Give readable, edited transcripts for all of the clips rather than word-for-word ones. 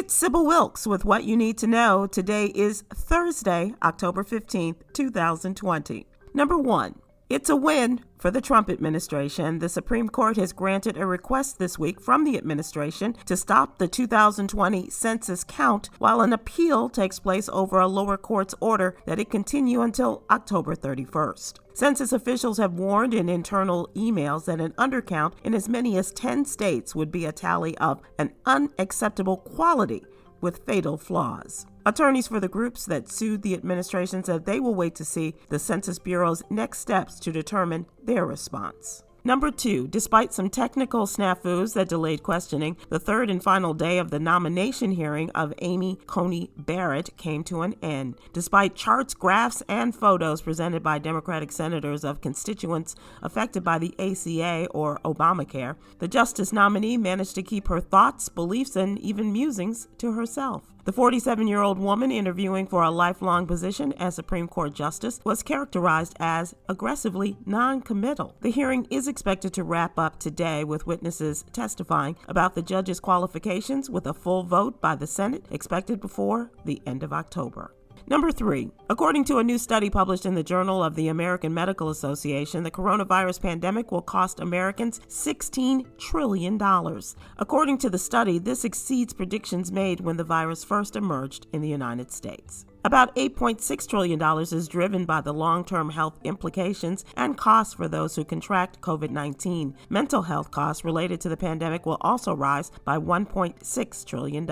It's Sybil Wilkes with what you need to know. Today is Thursday, October 15th, 2020. Number 1. It's a win for the Trump administration. The Supreme Court has granted a request this week from the administration to stop the 2020 census count while an appeal takes place over a lower court's order that it continue until October 31st. Census officials have warned in internal emails that an undercount in as many as 10 states would be a tally of an unacceptable quality with fatal flaws. Attorneys for the groups that sued the administration said they will wait to see the Census Bureau's next steps to determine their response. Number 2, despite some technical snafus that delayed questioning, the third and final day of the nomination hearing of Amy Coney Barrett came to an end. Despite charts, graphs, and photos presented by Democratic senators of constituents affected by the ACA or Obamacare, the justice nominee managed to keep her thoughts, beliefs, and even musings to herself. The 47-year-old woman interviewing for a lifelong position as Supreme Court Justice was characterized as aggressively non-committal. The hearing is expected to wrap up today with witnesses testifying about the judge's qualifications with a full vote by the Senate expected before the end of October. Number 3, according to a new study published in the Journal of the American Medical Association, the coronavirus pandemic will cost Americans $16 trillion. According to the study, this exceeds predictions made when the virus first emerged in the United States. About $8.6 trillion is driven by the long-term health implications and costs for those who contract COVID-19. Mental health costs related to the pandemic will also rise by $1.6 trillion.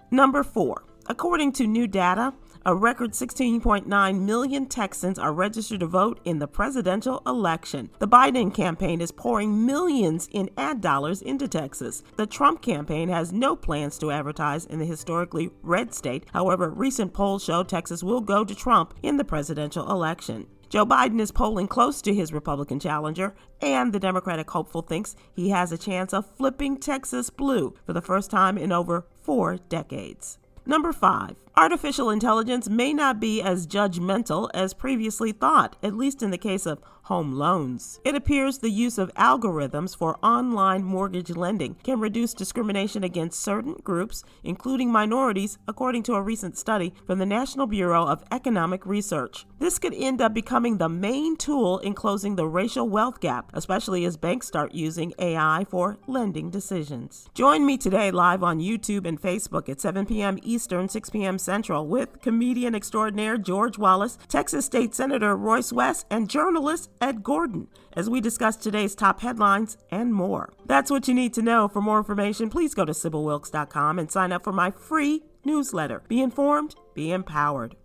Number 4, according to new data, a record 16.9 million Texans are registered to vote in the presidential election. The Biden campaign is pouring millions in ad dollars into Texas. The Trump campaign has no plans to advertise in the historically red state. However, recent polls show Texas will go to Trump in the presidential election. Joe Biden is polling close to his Republican challenger, and the Democratic hopeful thinks he has a chance of flipping Texas blue for the first time in over 4 decades. Number 5, artificial intelligence may not be as judgmental as previously thought, at least in the case of home loans. It appears the use of algorithms for online mortgage lending can reduce discrimination against certain groups, including minorities, according to a recent study from the National Bureau of Economic Research. This could end up becoming the main tool in closing the racial wealth gap, especially as banks start using AI for lending decisions. Join me today live on YouTube and Facebook at 7 p.m. Eastern, 6 p.m. Central with comedian extraordinaire George Wallace, Texas State Senator Royce West, and journalist Ed Gordon as we discuss today's top headlines and more. That's what you need to know. For more information, please go to SybilWilkes.com and sign up for my free newsletter. Be informed, be empowered.